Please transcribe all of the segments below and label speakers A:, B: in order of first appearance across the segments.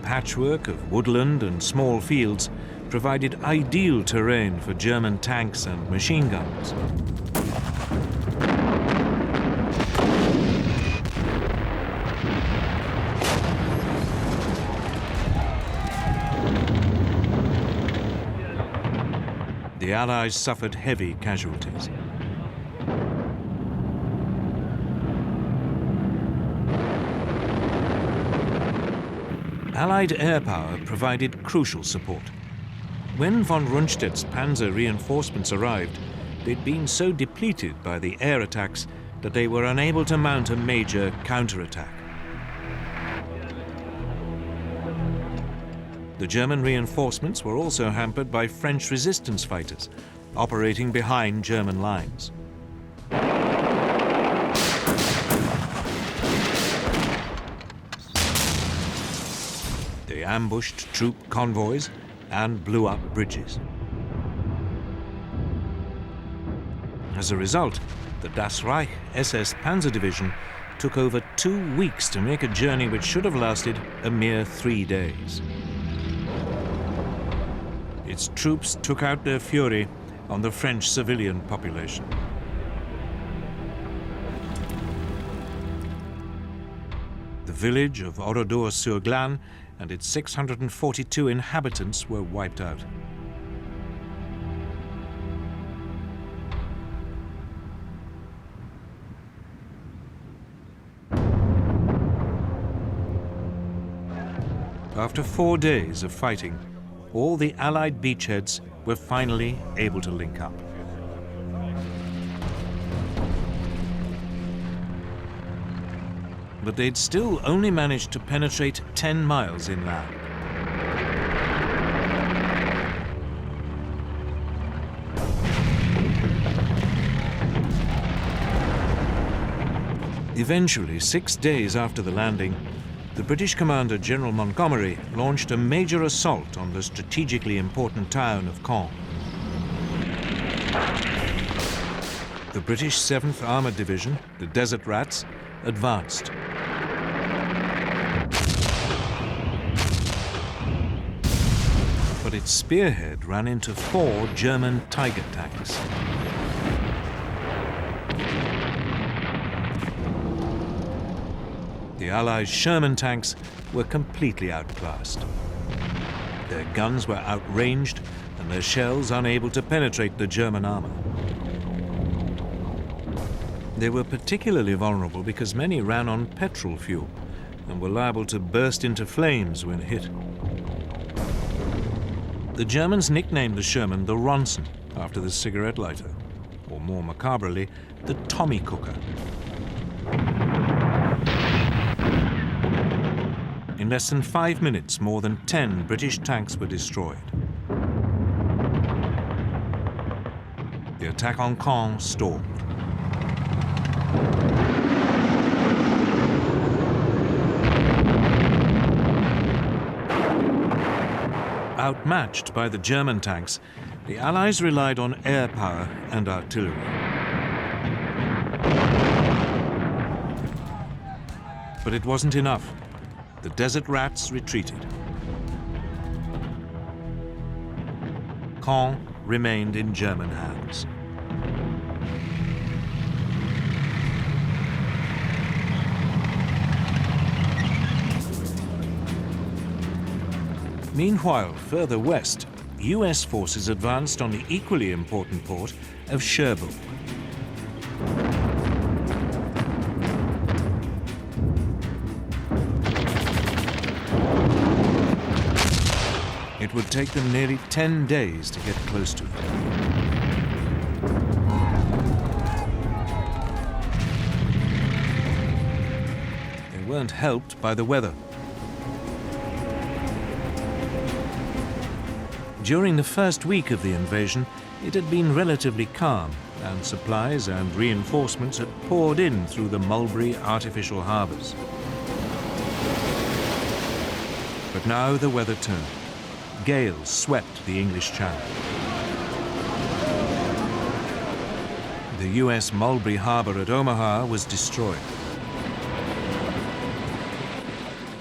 A: patchwork of woodland and small fields provided ideal terrain for German tanks and machine guns. The Allies suffered heavy casualties. Allied air power provided crucial support. When von Rundstedt's panzer reinforcements arrived, they'd been so depleted by the air attacks that they were unable to mount a major counterattack. The German reinforcements were also hampered by French resistance fighters, operating behind German lines. They ambushed troop convoys and blew up bridges. As a result, the Das Reich SS Panzer Division took over 2 weeks to make a journey which should have lasted a mere 3 days. Its troops took out their fury on the French civilian population. The village of Oradour-sur-Glane and its 642 inhabitants were wiped out. After 4 days of fighting, all the Allied beachheads were finally able to link up. But they'd still only managed to penetrate 10 miles inland. Eventually, 6 days after the landing, the British commander, General Montgomery, launched a major assault on the strategically important town of Caen. The British 7th Armoured Division, the Desert Rats, advanced. But its spearhead ran into 4 German Tiger tanks. The Allies' Sherman tanks were completely outclassed. Their guns were outranged and their shells unable to penetrate the German armor. They were particularly vulnerable because many ran on petrol fuel and were liable to burst into flames when hit. The Germans nicknamed the Sherman the Ronson, after the cigarette lighter, or more macabrely, the Tommy Cooker. In less than 5 minutes, more than 10 British tanks were destroyed. The attack on Caen stalled. Outmatched by the German tanks, the Allies relied on air power and artillery. But it wasn't enough. The Desert Rats retreated. Caen remained in German hands. Meanwhile, further west, US forces advanced on the equally important port of Cherbourg. It would take them nearly 10 days to get close to it. They weren't helped by the weather. During the first week of the invasion, it had been relatively calm, and supplies and reinforcements had poured in through the Mulberry artificial harbors. But now the weather turned. Gales swept the English Channel. The US Mulberry Harbor at Omaha was destroyed.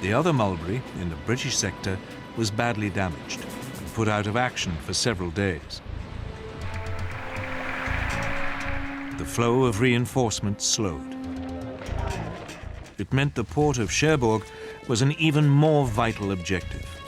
A: The other Mulberry, in the British sector, was badly damaged and put out of action for several days. The flow of reinforcements slowed. It meant the port of Cherbourg was an even more vital objective.